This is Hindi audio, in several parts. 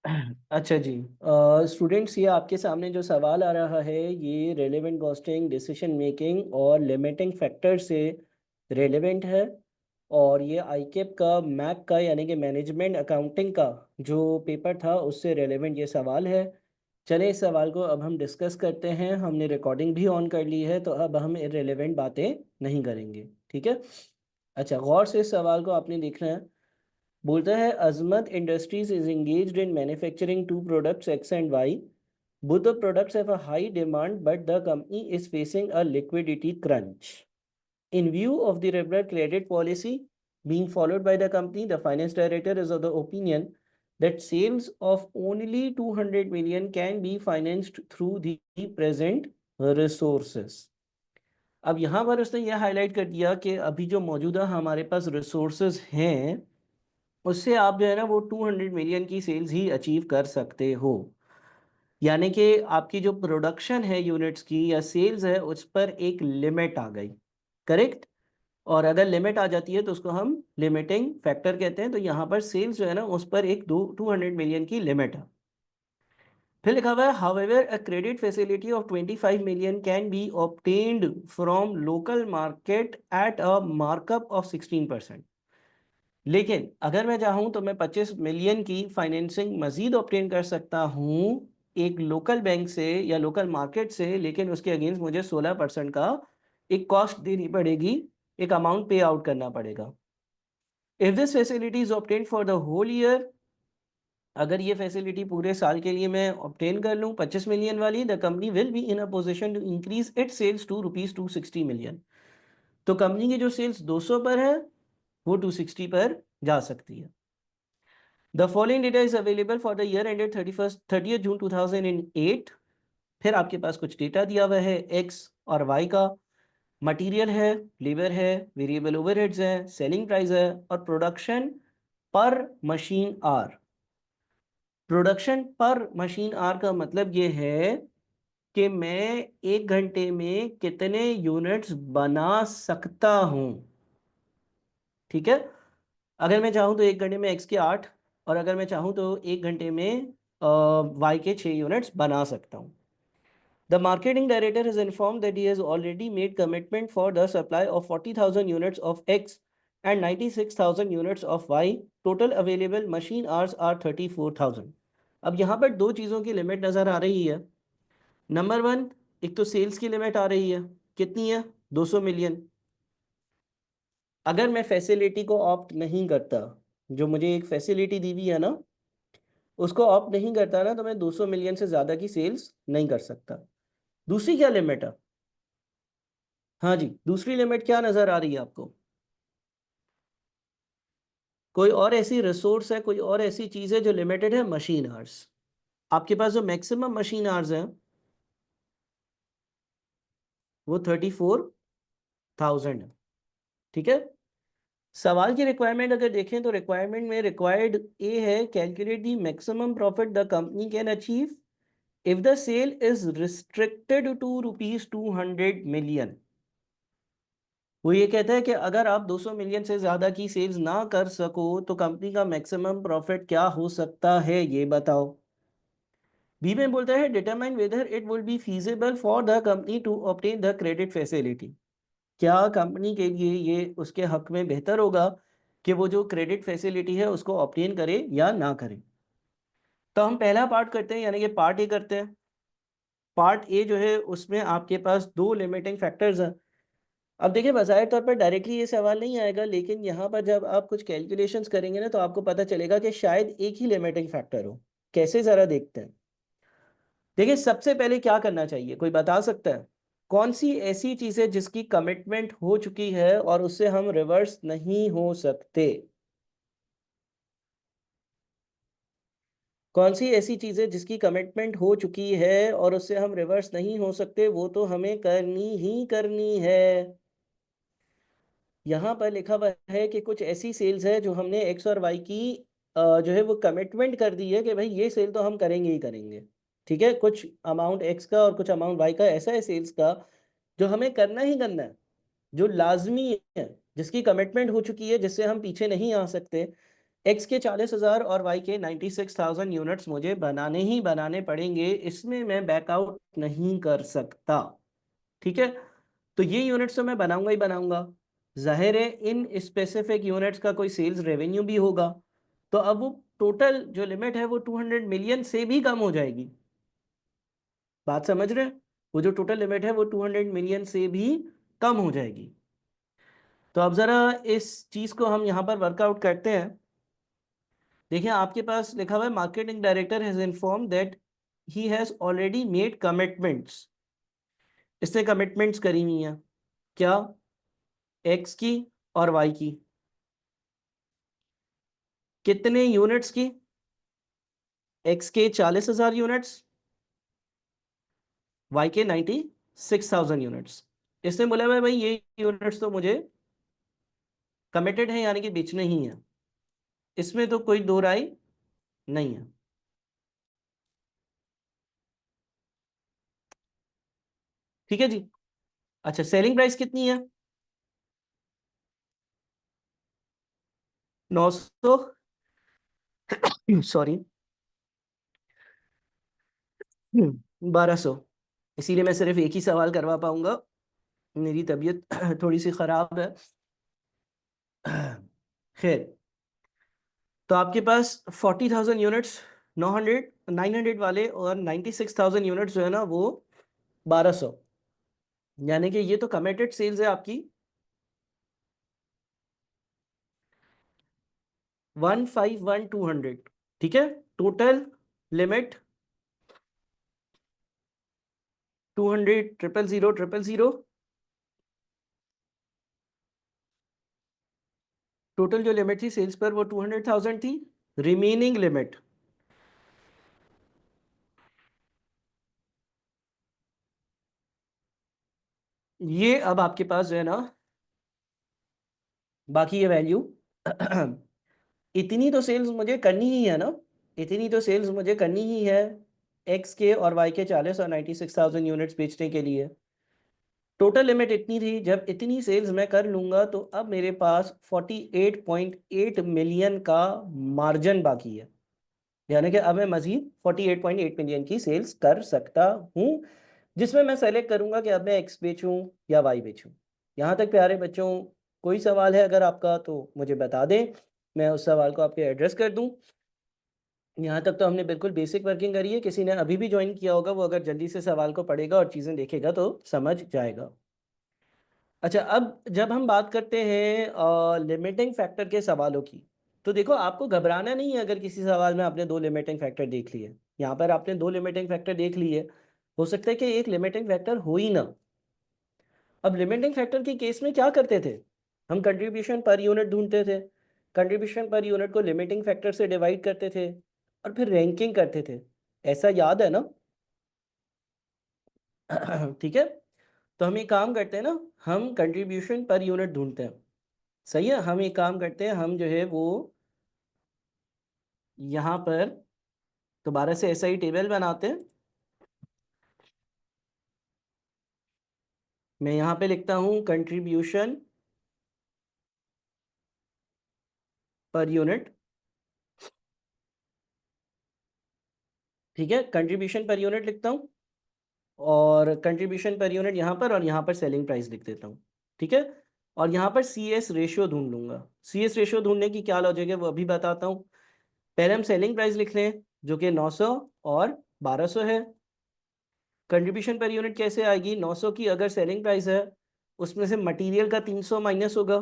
अच्छा जी। स्टूडेंट्स, ये आपके सामने जो सवाल आ रहा है ये रेलेवेंट कॉस्टिंग, डिसीजन मेकिंग और लिमिटिंग फैक्टर से रेलेवेंट है। और ये आईकेप का मैक का यानी कि मैनेजमेंट अकाउंटिंग का जो पेपर था उससे रेलेवेंट ये सवाल है। चले इस सवाल को अब हम डिस्कस करते हैं। हमने रिकॉर्डिंग भी ऑन कर ली है तो अब हम इररिलेवेंट बातें नहीं करेंगे, ठीक है। अच्छा, गौर से इस सवाल को आपने देखना है। बोलता है Azmat industries is engaged in manufacturing two products X and Y. Both the products have a high demand, but the company is facing a liquidity crunch. In view of the liberal credit policy being followed by the company, the finance director is of the opinion that sales of only 200 million can be financed through the present resources. अब यहाँ पर उसने यह हाईलाइट कर दिया कि अभी जो मौजूदा हमारे पास रिसोर्सेज हैं उससे आप जो है ना वो 200 मिलियन की सेल्स ही अचीव कर सकते हो। यानी कि आपकी जो प्रोडक्शन है यूनिट्स की या सेल्स है उस पर एक लिमिट आ गई, करेक्ट। और अगर लिमिट आ जाती है तो उसको हम लिमिटिंग फैक्टर कहते हैं। तो यहाँ पर सेल्स जो है ना उस पर एक 200 मिलियन की लिमिट है। फिर लिखा हुआ है however a credit facility of 25 million can be obtained from local market at a markup of 16%। लेकिन अगर मैं चाहूँ तो मैं 25 मिलियन की फाइनेंसिंग मजीद ऑब्टेन कर सकता हूँ एक लोकल बैंक से या लोकल मार्केट से, लेकिन उसके अगेंस्ट मुझे 16% का एक कॉस्ट देनी पड़ेगी, एक अमाउंट पे आउट करना पड़ेगा। If this facility is obtain for the whole year, अगर ये फैसिलिटी पूरे साल के लिए मैं ऑब्टेन कर लूँ 25 मिलियन वाली, the company will be in a position to increase it sales to rupees 260 million. तो कंपनी की जो सेल्स 200 पर है वो 260 पर जा सकती है। The following data is available for the year ended 30th June 2008। फिर आपके पास कुछ डेटा दिया हुआ है X और Y का। मटेरियल है, लेबर है, वेरिएबल ओवरहेड्स है, सेलिंग प्राइस है और प्रोडक्शन पर मशीन आर। प्रोडक्शन पर मशीन आर का मतलब ये है कि मैं एक घंटे में कितने यूनिट्स बना सकता हूं, ठीक है। अगर मैं चाहूँ तो एक घंटे में एक्स के 8 और अगर मैं चाहूँ तो एक घंटे में वाई के 6 यूनिट्स बना सकता हूँ। The marketing director has informed that he has already made commitment for the supply of 40,000 units of X and 96,000 units of Y. Total available machine hours are 34,000। अब यहाँ पर दो चीज़ों की लिमिट नज़र आ रही है। नंबर वन, एक तो सेल्स की लिमिट आ रही है, कितनी है 200 मिलियन। अगर मैं फैसिलिटी को ऑप्ट नहीं करता, जो मुझे एक फैसिलिटी दी हुई है ना उसको ऑप्ट नहीं करता ना, तो मैं 200 मिलियन से ज़्यादा की सेल्स नहीं कर सकता। दूसरी क्या लिमिट है? हाँ जी, दूसरी लिमिट क्या नज़र आ रही है आपको? कोई और ऐसी रिसोर्स है, कोई और ऐसी चीज़ है जो लिमिटेड है? Machine hours. आपके पास जो मैक्सिमम मशीन आवर्स हैं वो 34,000 है, ठीक है। सवाल की रिक्वायरमेंट अगर देखें तो रिक्वायरमेंट में रिक्वायर्ड ए है calculate the maximum profit the company can achieve if the sale is restricted to rupees 200 million. वो ये कहता है कि अगर आप 200 मिलियन से ज़्यादा की सेल्स ना कर सको तो कंपनी का मैक्सिमम प्रॉफिट क्या हो सकता है, ये बताओ। बी में बोलता है determine whether it will be feasible for the company to obtain the credit facility. क्या कंपनी के लिए ये उसके हक में बेहतर होगा कि वो जो क्रेडिट फैसिलिटी है उसको ऑब्टेन करे या ना करे। तो हम पहला पार्ट करते हैं, यानी कि पार्ट ए करते हैं। पार्ट ए जो है उसमें आपके पास दो लिमिटिंग फैक्टर्स हैं। अब देखिए बज़ाहिर तौर पर डायरेक्टली ये सवाल नहीं आएगा, लेकिन यहाँ पर जब आप कुछ कैलकुलेशंस करेंगे ना तो आपको पता चलेगा कि शायद एक ही लिमिटिंग फैक्टर हो। कैसे, ज़रा देखते हैं। देखिए सबसे पहले क्या करना चाहिए, कोई बता सकता है? कौन सी ऐसी चीज़ है जिसकी कमिटमेंट हो चुकी है और उससे हम रिवर्स नहीं हो सकते? कौन सी ऐसी चीज़ है जिसकी कमिटमेंट हो चुकी है और उससे हम रिवर्स नहीं हो सकते? वो तो हमें करनी ही करनी है। यहाँ पर लिखा हुआ है कि कुछ ऐसी सेल्स है जो हमने एक्स और वाई की जो है वो कमिटमेंट कर दी है कि भाई ये सेल तो हम करेंगे ही करेंगे, ठीक है। कुछ अमाउंट एक्स का और कुछ अमाउंट वाई का ऐसा है सेल्स का जो हमें करना ही करना है, जो लाजमी है, जिसकी कमिटमेंट हो चुकी है, जिससे हम पीछे नहीं आ सकते। एक्स के 40,000 और वाई के 96,000 यूनिट्स मुझे बनाने ही बनाने पड़ेंगे, इसमें मैं बैकआउट नहीं कर सकता। ठीक है, तो ये यूनिट्स तो मैं बनाऊंगा ही बनाऊंगा। जाहिर है इन स्पेसिफिक यूनिट्स का कोई सेल्स रेवेन्यू भी होगा, तो अब वो टोटल जो लिमिट है वो 200 मिलियन से भी कम हो जाएगी। बात समझ रहे हैं? वो जो टोटल लिमिट है वो 200 मिलियन से भी कम हो जाएगी। तो अब जरा इस चीज को हम यहाँ पर वर्कआउट करते हैं। देखिए आपके पास लिखा हुआ है marketing director has inform that he has already made commitments. इसने कमिटमेंट्स करी हुई हैं क्या? एक्स की और वाई की। कितने यूनिट्स की? एक्स के 40,000 यूनिट्स, वाई के 96,000 यूनिट्स। इसने बोला भाई ये यूनिट्स तो मुझे कमिटेड है, यानी कि बेचने ही है, इसमें तो कोई दो राय नहीं है। ठीक है जी। अच्छा सेलिंग प्राइस कितनी है? 900, सॉरी 1200। इसीलिए मैं सिर्फ एक ही सवाल करवा पाऊंगा, मेरी तबीयत थोड़ी सी खराब है। खैर, तो आपके पास 40,000 यूनिट्स 900 वाले और 96,000 यूनिट्स जो है ना वो 1200, यानी कि ये तो कमिटेड सेल्स है आपकी 151,200। ठीक है, टोटल लिमिट 200, 000, 000। टोटल जो लिमिट थी सेल्स पर वो 200,000 थी। रिमेनिंग लिमिट, ये अब आपके पास जो है ना बाकी ये वैल्यू इतनी तो सेल्स मुझे करनी ही है ना, इतनी तो सेल्स मुझे करनी ही है एक्स के और वाई के 40 और 96,000 यूनिट्स बेचने के लिए। टोटल लिमिट इतनी थी, जब इतनी सेल्स मैं कर लूंगा तो अब मेरे पास 48.8 मिलियन का मार्जिन बाकी है, यानी कि अब मैं मजीद 48.8 मिलियन की सेल्स कर सकता हूँ, जिसमें मैं सेलेक्ट करूंगा कि अब मैं एक्स बेचूं या वाई बेचूं। यहाँ तक प्यारे बच्चों, कोई सवाल है अगर आपका तो मुझे बता दें, मैं उस सवाल को आपके एड्रेस कर दूं। यहाँ तक तो हमने बिल्कुल बेसिक वर्किंग करी है, किसी ने अभी भी ज्वाइन किया होगा वो अगर जल्दी से सवाल को पढ़ेगा और चीज़ें देखेगा तो समझ जाएगा। अच्छा, अब जब हम बात करते हैं लिमिटिंग फैक्टर के सवालों की, तो देखो आपको घबराना नहीं है अगर किसी सवाल में आपने दो लिमिटिंग फैक्टर देख लिए। यहाँ पर आपने दो लिमिटिंग फैक्टर देख लिए, हो सकता है कि एक लिमिटिंग फैक्टर हो ही ना। अब लिमिटिंग फैक्टर के केस में क्या करते थे? हम कंट्रीब्यूशन पर यूनिट ढूंढते थे, कंट्रीब्यूशन पर यूनिट को लिमिटिंग फैक्टर से डिवाइड करते थे और फिर रैंकिंग करते थे। ऐसा याद है ना? ठीक है, तो हम एक काम करते हैं ना, हम कंट्रीब्यूशन पर यूनिट ढूंढते हैं। सही है, हम एक काम करते हैं, हम जो है वो यहाँ पर दोबारा से ऐसा ही टेबल बनाते हैं। मैं यहाँ पे लिखता हूँ कंट्रीब्यूशन पर यूनिट। ठीक है, कंट्रीब्यूशन पर यूनिट लिखता हूँ और कंट्रीब्यूशन पर यूनिट यहाँ पर और यहाँ पर सेलिंग प्राइस लिख देता हूँ। ठीक है, और यहाँ पर सी एस रेशियो ढूंढ लूंगा। सी एस रेशियो ढूंढने की क्या लॉजिक है वो अभी बताता हूँ। पहले हम सेलिंग प्राइस लिख लें जो कि 900 और 1200 है। कंट्रीब्यूशन पर यूनिट कैसे आएगी? 900 की अगर सेलिंग प्राइस है उसमें से मटेरियल का 300 माइनस होगा,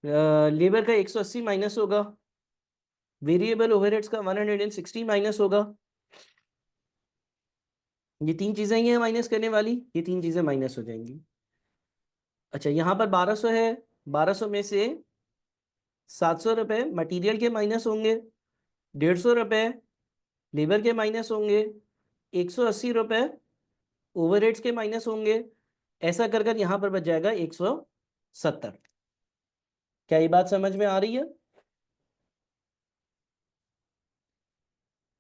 लेबर का 180 माइनस होगा, वेरिएबल ओवरहेड्स का 160 माइनस होगा। ये तीन चीज़ें ही हैं माइनस करने वाली, ये तीन चीज़ें माइनस हो जाएंगी। अच्छा यहाँ पर 1200 है, 1200 में से 700 रुपये मटीरियल के माइनस होंगे, 150 रुपये लेबर के माइनस होंगे, 180 रुपये ओवरहेड्स के माइनस होंगे। ऐसा कर कर यहाँ पर बच जाएगा 170। क्या ये बात समझ में आ रही है?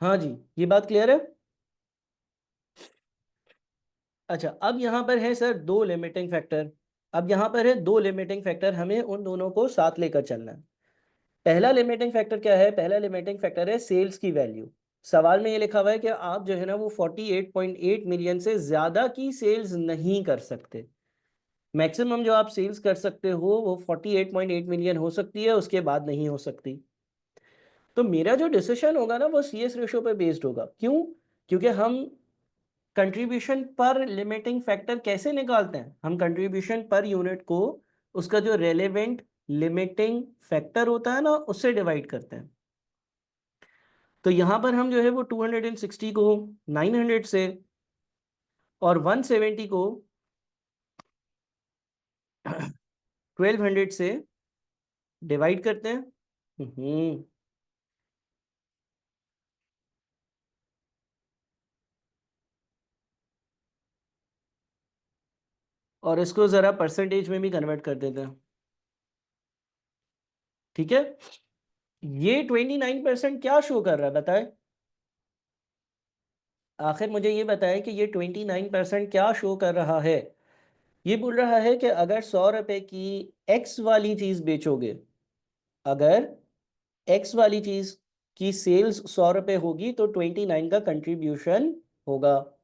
हाँ जी, ये बात क्लियर है। अच्छा अब यहाँ पर है सर दो लिमिटिंग फैक्टर। अब यहाँ पर है दो लिमिटिंग फैक्टर, हमें उन दोनों को साथ लेकर चलना है। पहला लिमिटिंग फैक्टर क्या है? पहला लिमिटिंग फैक्टर है सेल्स की वैल्यू। सवाल में ये लिखा हुआ है कि आप जो है ना वो 48.8 मिलियन से ज्यादा की सेल्स नहीं कर सकते। मैक्सिमम जो आप सेल्स कर सकते हो वो 48.8 मिलियन हो सकती है, उसके बाद नहीं हो सकती। तो मेरा जो डिसीजन होगा ना वो सीएस रेशो पे बेस्ड होगा। क्यों? क्योंकि हम कंट्रीब्यूशन पर लिमिटिंग फैक्टर कैसे निकालते हैं? हम कंट्रीब्यूशन पर यूनिट को उसका जो रेलेवेंट लिमिटिंग फैक्टर होता है ना उससे डिवाइड करते हैं। तो यहां पर हम जो है वो 260 को 900 से और 170 को 1200 से डिवाइड करते हैं। और इसको जरा परसेंटेज में भी कन्वर्ट कर देते हैं। ठीक है, ये 29% क्या शो कर रहा है बताएं? आखिर मुझे ये बताएं कि ये 29% क्या शो कर रहा है? ये बोल रहा है कि अगर 100 रुपए की एक्स वाली चीज बेचोगे, अगर एक्स वाली चीज की सेल्स 100 रुपए होगी तो 29 का कंट्रीब्यूशन होगा।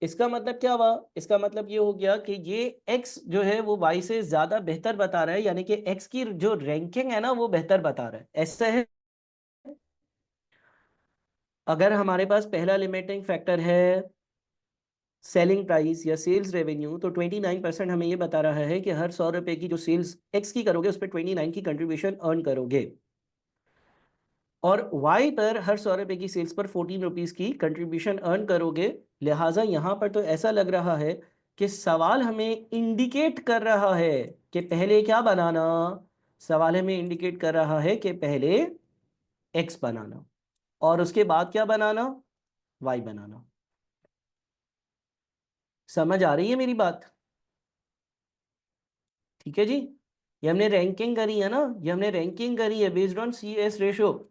इसका मतलब क्या हुआ? इसका मतलब ये हो गया कि ये x जो है वो y से ज्यादा बेहतर बता रहा है, यानी कि x की जो रैंकिंग है ना वो बेहतर बता रहा है। ऐसा है, अगर हमारे पास पहला लिमिटिंग फैक्टर है सेलिंग प्राइस या सेल्स रेवेन्यू, तो 29% हमें ये बता रहा है कि हर 100 रुपए की जो सेल्स x की करोगे उस पर 29 की कंट्रीब्यूशन अर्न करोगे, और y पर हर 100 रुपए की सेल्स पर 14 रुपीज की कंट्रीब्यूशन अर्न करोगे। लिहाजा यहां पर तो ऐसा लग रहा है कि सवाल हमें इंडिकेट कर रहा है कि पहले क्या बनाना। सवाल हमें इंडिकेट कर रहा है कि पहले x बनाना और उसके बाद क्या बनाना? y बनाना। समझ आ रही है मेरी बात? ठीक है जी, ये हमने रैंकिंग करी है ना, ये हमने रैंकिंग करी है based on C S ratio.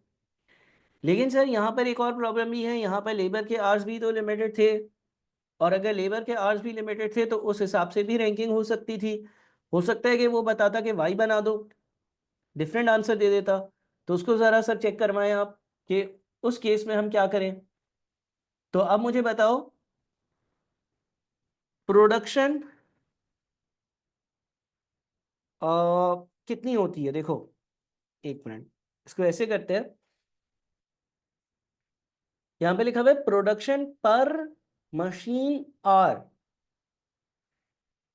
लेकिन सर यहाँ पर एक और प्रॉब्लम भी है, यहाँ पर लेबर के आवर्स भी तो लिमिटेड थे, और अगर लेबर के आवर्स भी लिमिटेड थे तो उस हिसाब से भी रैंकिंग हो सकती थी। हो सकता है कि वो बताता कि वाई बना दो, डिफरेंट आंसर दे देता। तो उसको ज़रा सर चेक करवाएं आप कि उस केस में हम क्या करें। तो अब मुझे बताओ, प्रोडक्शन कितनी होती है? देखो, एक मिनट, इसको ऐसे करते हैं। यहाँ पे लिखा हुआ है प्रोडक्शन पर मशीन आर।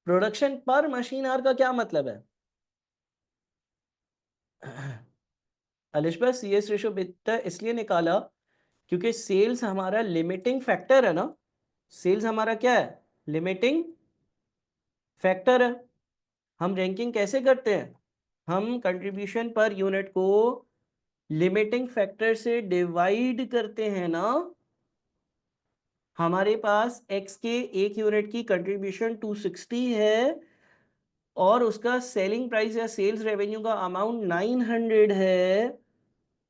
प्रोडक्शन पर मशीन आर का क्या मतलब है? अलिशबा सी एस रेशो बेटा इसलिए निकाला क्योंकि सेल्स हमारा लिमिटिंग फैक्टर है ना। सेल्स हमारा क्या है? लिमिटिंग फैक्टर है। हम रैंकिंग कैसे करते हैं? हम कंट्रीब्यूशन पर यूनिट को लिमिटिंग फैक्टर से डिवाइड करते हैं ना। हमारे पास x के एक यूनिट की कंट्रीब्यूशन 260 है और उसका सेलिंग प्राइस या सेल्स रेवेन्यू का अमाउंट 900 है।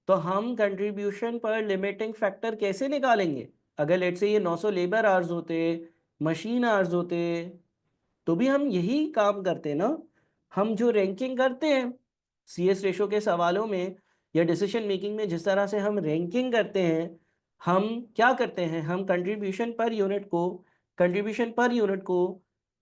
तो हम कंट्रीब्यूशन पर लिमिटिंग फैक्टर कैसे निकालेंगे? अगर लेट से ये 900 लेबर आवर्स होते, मशीन आवर्स होते, तो भी हम यही काम करते ना। हम जो रैंकिंग करते हैं सीएस रेशो के सवालों में या डिसीजन मेकिंग में, जिस तरह से हम रैंकिंग करते हैं, हम क्या करते हैं? हम कंट्रीब्यूशन पर यूनिट को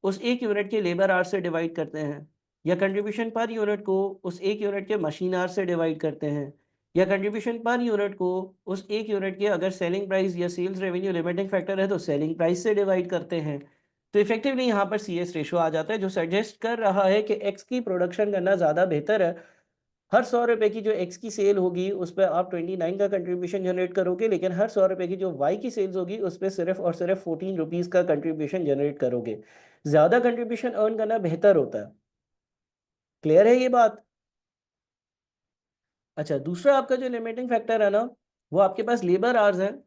उस एक यूनिट के लेबर आवर्स से डिवाइड करते हैं, या कंट्रीब्यूशन पर यूनिट को उस एक यूनिट के मशीन आवर्स से डिवाइड करते हैं, या कंट्रीब्यूशन पर यूनिट को उस एक यूनिट के अगर सेलिंग प्राइस या सेल्स रेवेन्यू लिमिटिंग फैक्टर है तो सेलिंग प्राइस से डिवाइड करते हैं। तो इफेक्टिवली यहाँ पर सी एस रेशो आ जाता है जो सजेस्ट कर रहा है कि एक्स की प्रोडक्शन करना ज़्यादा बेहतर है। हर 100 रुपए की जो एक्स की सेल होगी उस पर आप 29 का कंट्रीब्यूशन जनरेट करोगे, लेकिन हर 100 रुपए की जो वाई की सेल्स होगी उस पर सिर्फ और सिर्फ 14 रुपीज़ का कंट्रीब्यूशन जनरेट करोगे। ज़्यादा कंट्रीब्यूशन अर्न करना बेहतर होता है। क्लियर है ये बात? अच्छा, दूसरा आपका जो लिमिटिंग फैक्टर है ना वो आपके पास लेबर आवर्स है।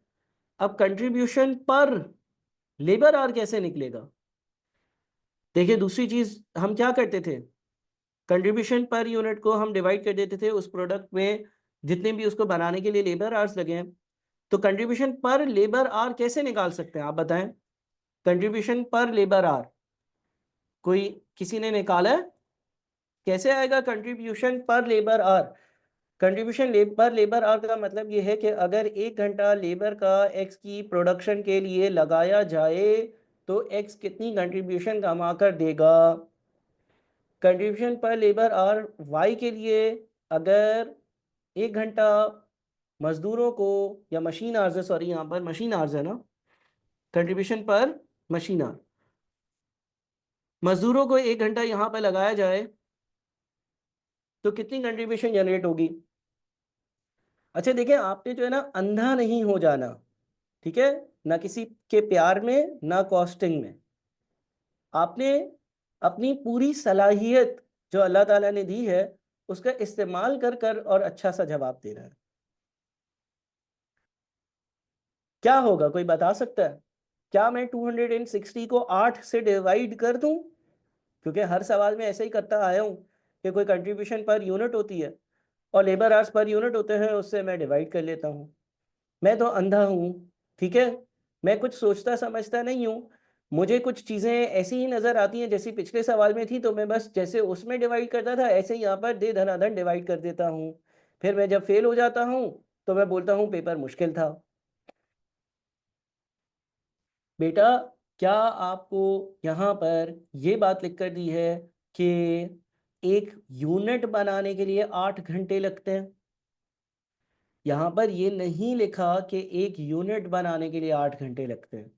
अब कंट्रीब्यूशन पर लेबर आवर कैसे निकलेगा? देखिए, दूसरी चीज हम क्या करते थे, कंट्रीब्यूशन पर यूनिट को हम डिवाइड कर देते थे उस प्रोडक्ट में जितने भी उसको बनाने के लिए लेबर आवर्स लगे हैं। तो कंट्रीब्यूशन पर लेबर आवर कैसे निकाल सकते हैं आप बताएं? कंट्रीब्यूशन पर लेबर आवर कोई किसी ने निकाला है? कैसे आएगा कंट्रीब्यूशन पर लेबर आवर? कंट्रीब्यूशन पर लेबर आवर का मतलब ये है कि अगर 1 घंटा लेबर का एक्स की प्रोडक्शन के लिए लगाया जाए तो एक्स कितनी कंट्रीब्यूशन कमा कर देगा। कंट्रीब्यूशन पर लेबर आवर वाई के लिए अगर 1 घंटा मजदूरों को या मशीन आवर्स है, सॉरी यहाँ पर मशीन आवर्स है ना, कंट्रीब्यूशन पर मशीन आवर, मजदूरों को 1 घंटा यहाँ पर लगाया जाए तो कितनी कंट्रीब्यूशन जनरेट होगी। अच्छा देखिए, आपने जो है ना अंधा नहीं हो जाना, ठीक है, ना किसी के प्यार में ना कॉस्टिंग में। आपने अपनी पूरी सलाहियत जो अल्लाह ताला ने दी है उसका इस्तेमाल कर कर और अच्छा सा जवाब देना है। क्या होगा, कोई बता सकता है? क्या मैं 260 को 8 से डिवाइड कर दूं? क्योंकि हर सवाल में ऐसे ही करता आया हूं कि कोई कंट्रीब्यूशन पर यूनिट होती है और लेबर आवर्स पर यूनिट होते हैं, उससे मैं डिवाइड कर लेता हूं। मैं तो अंधा हूं, ठीक है, मैं कुछ सोचता समझता नहीं हूं। मुझे कुछ चीज़ें ऐसी ही नज़र आती हैं जैसी पिछले सवाल में थी, तो मैं बस जैसे उसमें डिवाइड करता था ऐसे ही यहाँ पर दे धनाधन डिवाइड कर देता हूँ। फिर मैं जब फेल हो जाता हूँ तो मैं बोलता हूँ पेपर मुश्किल था। बेटा, क्या आपको यहाँ पर ये बात लिख कर दी है कि एक यूनिट बनाने के लिए 8 घंटे लगते हैं? यहाँ पर ये नहीं लिखा कि एक यूनिट बनाने के लिए 8 घंटे लगते हैं।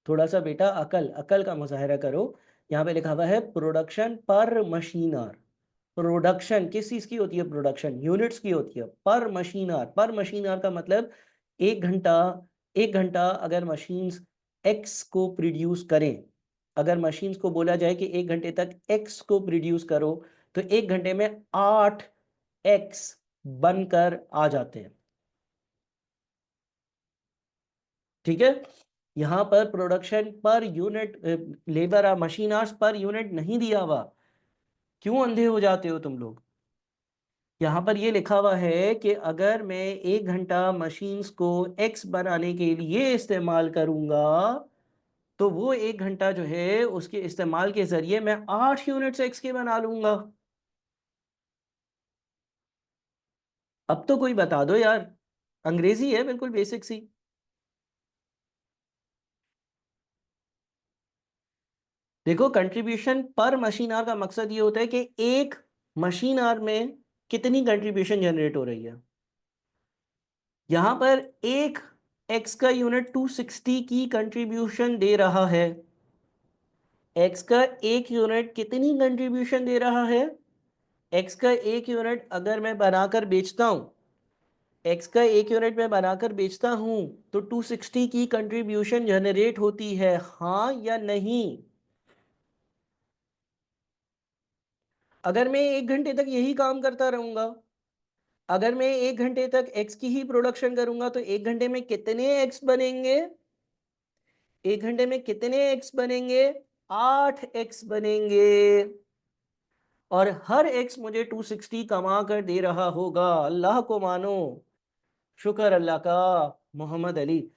थोड़ा सा बेटा अकल अकल का मुजाहरा करो। यहाँ पे लिखा हुआ है प्रोडक्शन पर मशीन आवर। प्रोडक्शन किस चीज की होती है? प्रोडक्शन यूनिट्स की होती है। पर मशीन आवर, पर मशीन आवर का मतलब 1 घंटा, 1 घंटा अगर मशीन्स एक्स को प्रोड्यूस करें, अगर मशीन्स को बोला जाए कि 1 घंटे तक एक्स को प्रोड्यूस करो, तो 1 घंटे में 8 एक्स बनकर आ जाते हैं। ठीक है, यहाँ पर प्रोडक्शन पर यूनिट, लेबर और मशीन आवर्स पर यूनिट नहीं दिया हुआ। क्यों अंधे हो जाते हो तुम लोग? यहाँ पर ये लिखा हुआ है कि अगर मैं 1 घंटा मशीन्स को एक्स बनाने के लिए इस्तेमाल करूंगा तो वो 1 घंटा जो है उसके इस्तेमाल के जरिए मैं 8 यूनिट्स एक्स के बना लूंगा। अब तो कोई बता दो यार, अंग्रेजी है बिल्कुल बेसिक सी। देखो, कंट्रीब्यूशन पर मशीन आवर का मकसद ये होता है कि एक मशीन आवर में कितनी कंट्रीब्यूशन जनरेट हो रही है। यहां पर एक एक्स का यूनिट 260 की कंट्रीब्यूशन दे रहा है। एक्स का एक यूनिट कितनी कंट्रीब्यूशन दे रहा है? एक्स का एक यूनिट अगर मैं बनाकर बेचता हूं, एक्स का एक यूनिट में बनाकर बेचता हूं तो 260 की कंट्रीब्यूशन जनरेट होती है, हाँ या नहीं? अगर मैं 1 घंटे तक यही काम करता रहूंगा, अगर मैं 1 घंटे तक एक्स की ही प्रोडक्शन करूंगा तो 1 घंटे में कितने एक्स बनेंगे? 1 घंटे में कितने एक्स बनेंगे? 8 एक्स बनेंगे। और हर एक्स मुझे 260 कमा कर दे रहा होगा। अल्लाह को मानो, शुक्र अल्लाह का। मोहम्मद अली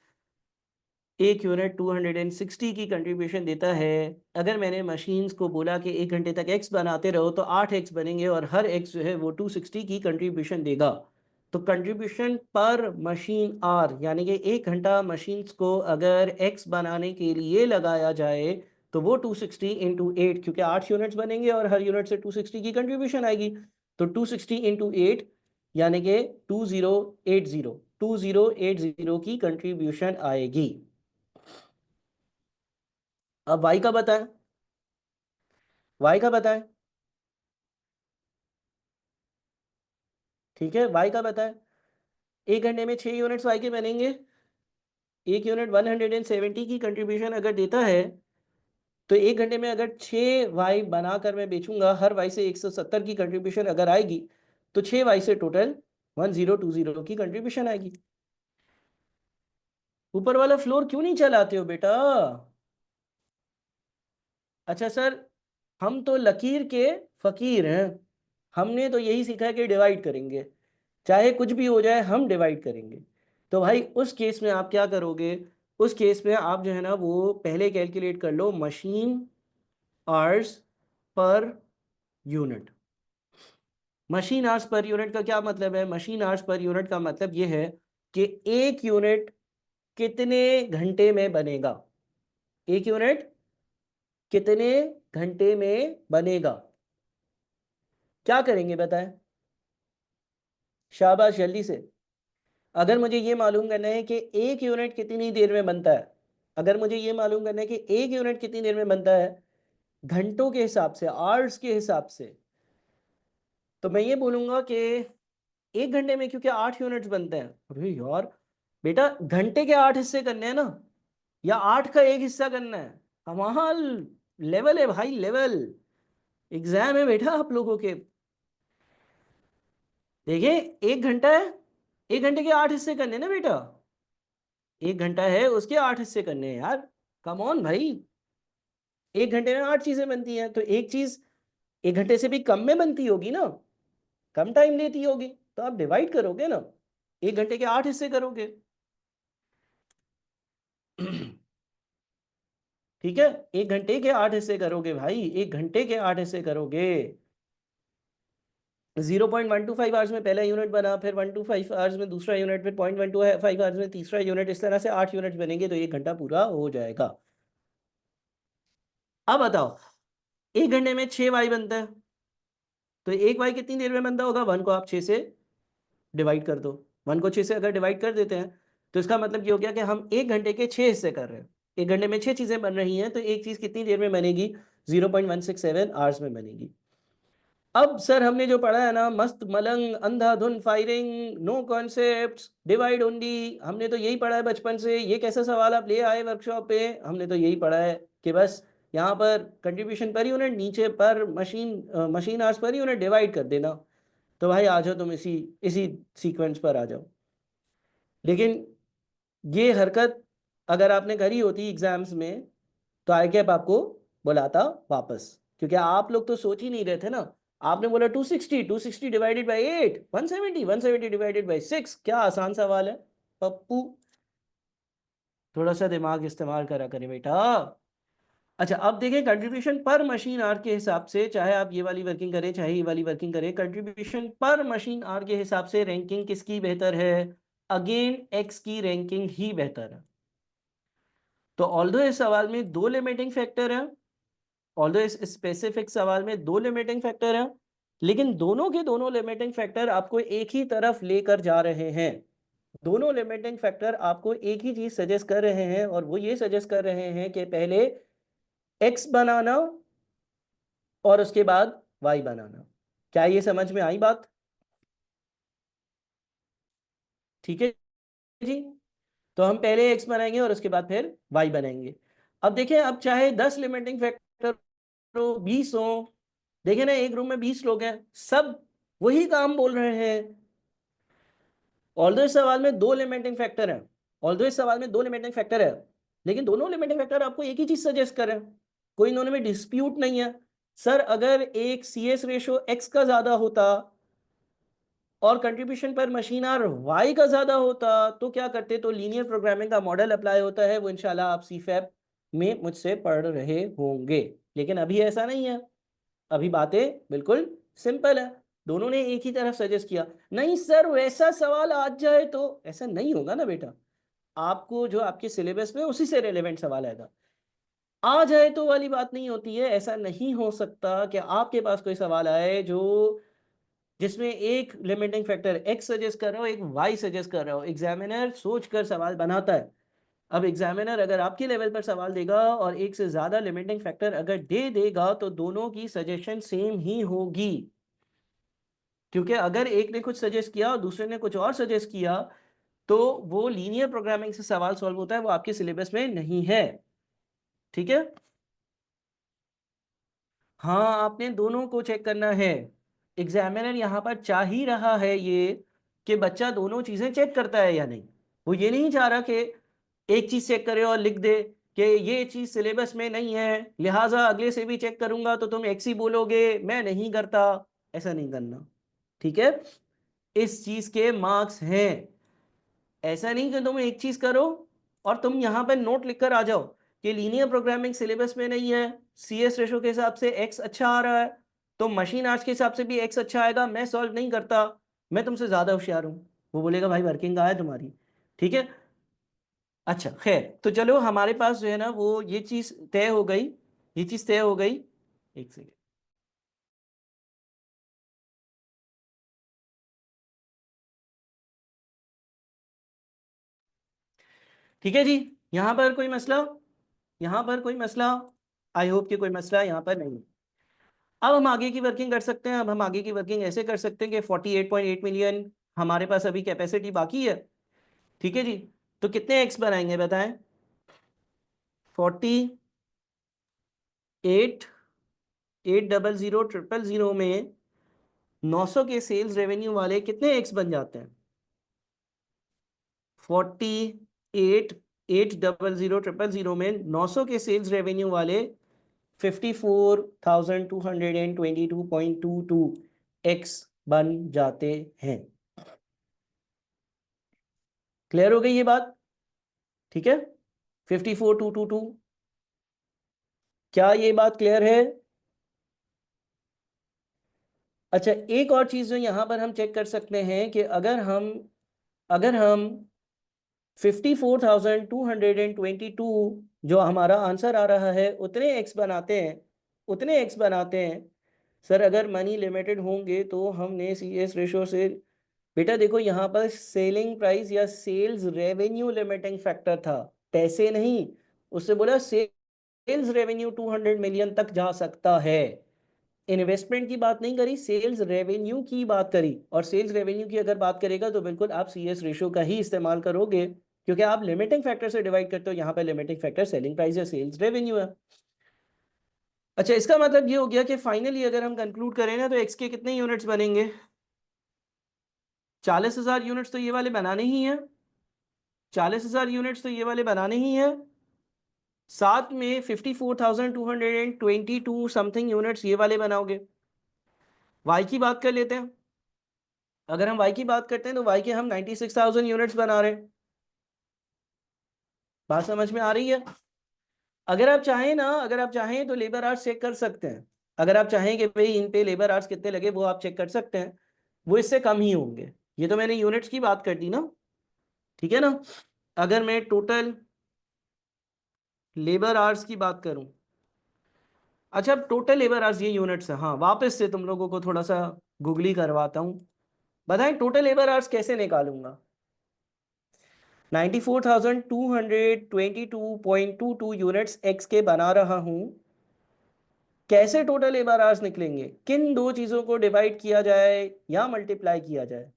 एक यूनिट 260 की कंट्रीब्यूशन देता है। अगर मैंने मशीन्स को बोला कि 1 घंटे तक एक्स बनाते रहो तो 8 एक्स बनेंगे और हर एक्स जो है वो 260 की कंट्रीब्यूशन देगा। तो कंट्रीब्यूशन पर मशीन आर यानी कि 1 घंटा मशीन्स को अगर एक्स बनाने के लिए लगाया जाए तो वो 260 इंटू 8, क्योंकि 8 यूनिट्स बनेंगे और हर यूनिट से 260 की कंट्रीब्यूशन आएगी। तो 260 इंटू 8 यानी कि 2080 की कंट्रीब्यूशन आएगी। अब वाई का बताएं, वाई का बताएं। ठीक है, वाई का बताएं। 1 घंटे में 6 यूनिट्स वाई के बनेंगे। एक यूनिट 170 की कंट्रीब्यूशन अगर देता है तो 1 घंटे में अगर 6 वाई बनाकर मैं बेचूंगा, हर वाई से 170 की कंट्रीब्यूशन अगर आएगी तो 6 वाई से टोटल 1020 की कंट्रीब्यूशन आएगी। ऊपर वाला फ्लोर क्यों नहीं चलाते हो बेटा? अच्छा सर, हम तो लकीर के फकीर हैं, हमने तो यही सीखा है कि डिवाइड करेंगे, चाहे कुछ भी हो जाए हम डिवाइड करेंगे। तो भाई उस केस में आप क्या करोगे? उस केस में आप जो है ना वो पहले कैलकुलेट कर लो machine hours per unit. Machine hours per unit का क्या मतलब है? मशीन आवर्स पर यूनिट का मतलब ये है कि एक यूनिट कितने घंटे में बनेगा, एक यूनिट कितने घंटे में बनेगा। क्या करेंगे बताएं, शाबाश जल्दी से। अगर मुझे ये मालूम करना है कि एक यूनिट कितनी देर में बनता है, अगर मुझे ये मालूम करना है कि एक यूनिट कितनी देर में बनता है घंटों के हिसाब से, आवर्स के हिसाब से, तो मैं ये बोलूंगा कि एक घंटे में, क्योंकि 8 यूनिट्स बनते हैं। अरे यार बेटा, घंटे के 8 हिस्से करने हैं ना, या 8 का एक हिस्सा करना है? कमाल, लेवल है भाई, लेवल। एग्जाम है बेटा आप लोगों के। देखिए, एक घंटा है, एक घंटे के 8 हिस्से करने हैं ना बेटा, एक घंटा है उसके 8 हिस्से करने हैं यार। कम ऑन भाई, एक घंटे में 8 चीजें बनती हैं, तो एक चीज एक घंटे से भी कम में बनती होगी ना, कम टाइम लेती होगी, तो आप डिवाइड करोगे ना, एक घंटे के 8 हिस्से करोगे। ठीक है, एक घंटे के 8 हिस्से करोगे भाई, एक घंटे के 8 हिस्से करोगे। 0.125 आवर्स में पहला यूनिट बना, फिर 125 आवर्स में दूसरा यूनिट, फिर 0.125 आवर्स में तीसरा यूनिट, इस तरह से 8 यूनिट्स बनेंगे, तो एक घंटा पूरा हो जाएगा। अब बताओ, एक घंटे में 6 वाई बनता है, तो एक वाई कितनी देर में बनता होगा? 1 को आप 6 से डिवाइड कर दो। 1 को 6 से अगर डिवाइड कर देते हैं, तो इसका मतलब ये हो गया कि हम एक घंटे के 6 हिस्से कर रहे हैं। एक घंटे में 6 चीजें बन रही हैं, तो एक चीज कितनी देर में बनेगी? 0.167 आवर्स में बनेगी। अब सर हमने जो पढ़ा है ना, मस्त मलंग अंधाधुन firing, no concepts, divide only, हमने तो यही पढ़ा है बचपन से। ये कैसा सवाल आप ले आए वर्कशॉप पे? हमने तो यही पढ़ा है कि बस यहाँ पर कंट्रीब्यूशन पर यूनिट, नीचे पर machine hours per unit, divide कर देना। तो भाई आ जाओ तुम इसी इसी सीक्वेंस पर आ जाओ। लेकिन ये हरकत अगर आपने करी होती एग्जाम्स में, तो आई कैप आपको बुलाता वापस, क्योंकि आप लोग तो सोच ही नहीं रहे थे ना। आपने बोला 260, 260 डिवाइडेड बाई 8, 170, 170 डिवाइडेड बाई 6, क्या आसान सवाल है पप्पू। थोड़ा सा दिमाग इस्तेमाल करा करें बेटा। अच्छा, अब देखें कंट्रीब्यूशन पर मशीन आवर के हिसाब से, चाहे आप ये वाली वर्किंग करें चाहे ये वाली वर्किंग करें, कंट्रीब्यूशन पर मशीन आवर के हिसाब से रैंकिंग किसकी बेहतर है? अगेन एक्स की रैंकिंग ही बेहतर है। तो ऑल्दो इस सवाल में दो लिमिटिंग फैक्टर है, ऑल्दो इस स्पेसिफिक सवाल में दो लिमिटिंग फैक्टर है, लेकिन दोनों के दोनों लिमिटिंग फैक्टर आपको एक ही तरफ लेकर जा रहे हैं। दोनों लिमिटिंग फैक्टर आपको एक ही चीज सजेस्ट कर रहे हैं, और वो ये सजेस्ट कर रहे हैं कि पहले एक्स बनाना और उसके बाद वाई बनाना। क्या ये समझ में आई बात? ठीक है जी। तो हम पहले एक्स बनाएंगे और उसके बाद फिर वाई बनाएंगे। अब देखें, अब चाहे 10 लिमिटिंग फैक्टर हो, 20 हो, देखें ना, एक रूम में 20 लोग हैं, सब वही काम बोल रहे हैं। ऑल्दो इस सवाल में दो लिमिटिंग फैक्टर है, ऑल्दो इस सवाल में दो लिमिटिंग फैक्टर है, लेकिन दोनों लिमिटिंग फैक्टर आपको एक ही चीज सजेस्ट कर रहे हैं, कोई इन्होंने में डिस्प्यूट नहीं है। सर अगर एक सी एस रेशो एक्स का ज्यादा होता और कंट्रीब्यूशन पर मशीन आर वाई का ज्यादा होता, तो क्या करते? तो लीनियर प्रोग्रामिंग का मॉडल अप्लाई होता है, वो इंशाल्लाह आप सी फैप में मुझसे पढ़ रहे होंगे। लेकिन अभी ऐसा नहीं है, अभी बातें बिल्कुल सिंपल है। दोनों ने एक ही तरफ सजेस्ट किया। नहीं सर, वैसा सवाल आ जाए तो ऐसा नहीं होगा ना बेटा, आपको जो आपके सिलेबस में उसी से रिलेवेंट सवाल आएगा। आ जाए तो वाली बात नहीं होती है, ऐसा नहीं हो सकता कि आपके पास कोई सवाल आए जो जिसमें एक लिमिटिंग फैक्टर एक्स सजेस्ट कर रहा हो, एक वाई सजेस्ट कर रहा हो। एग्जामिनर सोच कर सवाल बनाता है। अब एग्जामिनर अगर आपके लेवल पर सवाल देगा और एक से ज्यादा लिमिटिंग फैक्टर अगर दे देगा, तो दोनों की सजेशन सेम ही होगी, क्योंकि अगर एक ने कुछ सजेस्ट किया और दूसरे ने कुछ और सजेस्ट किया, तो वो लीनियर प्रोग्रामिंग से सवाल सॉल्व होता है, वो आपके सिलेबस में नहीं है। ठीक है, हाँ आपने दोनों को चेक करना है। एग्जामिनर यहाँ पर चाह ही रहा है ये कि बच्चा दोनों चीजें चेक करता है या नहीं। वो ये नहीं चाह रहा कि एक चीज चेक करे और लिख दे कि ये चीज सिलेबस में नहीं है, लिहाजा अगले से भी चेक करूंगा तो तुम एक्स ही बोलोगे, मैं नहीं करता। ऐसा नहीं करना, ठीक है? इस चीज के मार्क्स हैं। ऐसा नहीं कि तुम एक चीज करो और तुम यहां पर नोट लिखकर आ जाओ कि लीनियर प्रोग्रामिंग सिलेबस में नहीं है, सी एस रेशो के हिसाब से एक्स अच्छा आ रहा है, तो मशीन आवर्स के हिसाब से भी एक्स अच्छा आएगा। मैं सॉल्व नहीं करता, मैं तुमसे ज्यादा होशियार हूँ। वो बोलेगा भाई वर्किंग कहाँ है तुम्हारी, ठीक है। अच्छा खैर, तो चलो हमारे पास जो है ना वो ये चीज तय हो गई, ये चीज तय हो गई। एक सेकेंड। ठीक है जी, यहां पर कोई मसला, यहां पर कोई मसला, आई होप कि कोई मसला यहां पर नहीं। अब हम आगे की वर्किंग कर सकते हैं। अब हम आगे की वर्किंग ऐसे कर सकते हैं कि 48.8 मिलियन हमारे पास अभी कैपेसिटी बाकी है, ठीक है जी। तो कितने एक्स बनाएंगे बताएं। 48, 800 000 में 900 के सेल्स रेवेन्यू वाले कितने एक्स बन जाते हैं। 48, 800 000 में 900 के सेल्स रेवेन्यू वाले 54,222.22 एक्स बन जाते हैं। क्लियर हो गई ये बात, ठीक है। 54,222, क्या ये बात क्लियर है। अच्छा एक और चीज जो यहां पर हम चेक कर सकते हैं कि अगर हम 54,222 जो हमारा आंसर आ रहा है उतने एक्स बनाते हैं, उतने एक्स बनाते हैं सर, अगर मनी लिमिटेड होंगे तो हमने सी एस रेशो से, बेटा देखो यहाँ पर सेलिंग प्राइस या सेल्स रेवेन्यू लिमिटिंग फैक्टर था, पैसे नहीं। उससे बोला सेल्स रेवेन्यू 200 मिलियन तक जा सकता है, इन्वेस्टमेंट की बात नहीं करी, सेल्स रेवेन्यू की बात करी। और सेल्स रेवेन्यू की अगर बात करेगा तो बिल्कुल आप सी एस रेशो का ही इस्तेमाल करोगे, क्योंकि आप लिमिटिंग फैक्टर से डिवाइड करते हो। यहाँ पे लिमिटिंग फैक्टर सेलिंग प्राइस या सेल्स रेवेन्यू है। अच्छा इसका मतलब ये हो गया कि फाइनली अगर हम कंक्लूड करें ना तो एक्स के कितने यूनिट्स बनेंगे। 40,000 यूनिट्स तो ये वाले बनाने ही है, 40,000 यूनिट्स तो ये वाले बनाने ही है। साथ में 54,222 समथिंग यूनिट्स ये वाले बनाओगे। वाई की बात कर लेते हैं। अगर हम वाई की बात करते हैं तो वाई के हम 96,000 यूनिट्स बना रहे हैं। बात समझ में आ रही है। अगर आप चाहें ना, अगर आप चाहें तो लेबर आवर्स चेक कर सकते हैं। अगर आप चाहें कि भाई इन पे लेबर आवर्स कितने लगे वो आप चेक कर सकते हैं, वो इससे कम ही होंगे। ये तो मैंने यूनिट्स की बात कर दी ना, ठीक है ना। अगर मैं टोटल लेबर आवर्स की बात करूं, अच्छा अब टोटल लेबर आवर्स ये यूनिट्स है, हाँ वापस से तुम लोगों को थोड़ा सा गूगली करवाता हूं। बताएं टोटल लेबर आवर्स कैसे निकालूंगा। 94,222.22 यूनिट्स एक्स के बना रहा हूं, कैसे टोटल लेबर आवर्स निकलेंगे, किन दो चीजों को डिवाइड किया जाए या मल्टीप्लाई किया जाए।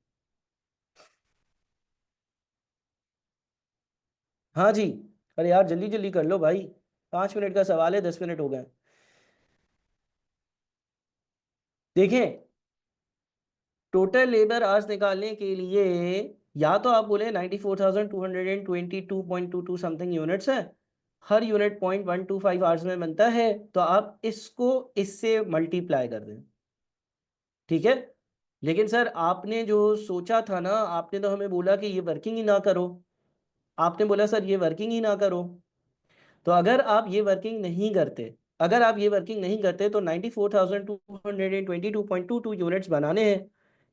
हाँ जी, अरे यार जल्दी जल्दी कर लो भाई, 5 मिनट का सवाल है, 10 मिनट हो गए। देखें टोटल लेबर आवर्स निकालने के लिए या तो आप बोले 94,222.22 समथिंग यूनिट्स है, हर यूनिट 0.125 आवर्स में बनता है, तो आप इसको इससे मल्टीप्लाई कर दें, ठीक है। लेकिन सर आपने जो सोचा था ना, आपने तो हमें बोला कि ये वर्किंग ही ना करो, आपने बोला सर ये वर्किंग ही ना करो। तो अगर आप ये वर्किंग नहीं करते, अगर आप ये वर्किंग नहीं करते तो 94,222.22 यूनिट्स बनाने हैं,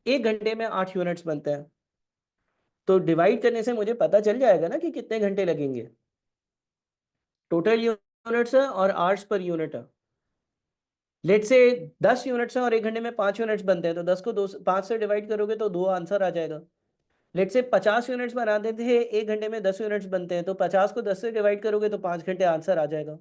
1 घंटे में 8 यूनिट्स बनते हैं। तो डिवाइड करने से मुझे पता चल जाएगा ना कि कितने घंटे लगेंगे। टोटल यूनिट्स है और आवर्स पर यूनिट है। लेट से 10 यूनिट्स हैं और 1 घंटे में 5 यूनिट्स बनते हैं, तो 10 को 5 से डिवाइड करोगे तो 2 आंसर आ जाएगा। लेट से 50 यूनिट्स बनाते थे, 1 घंटे में 10 यूनिट्स बनते हैं, तो 50 को 10 से डिवाइड करोगे तो 5 घंटे आंसर आ जाएगा।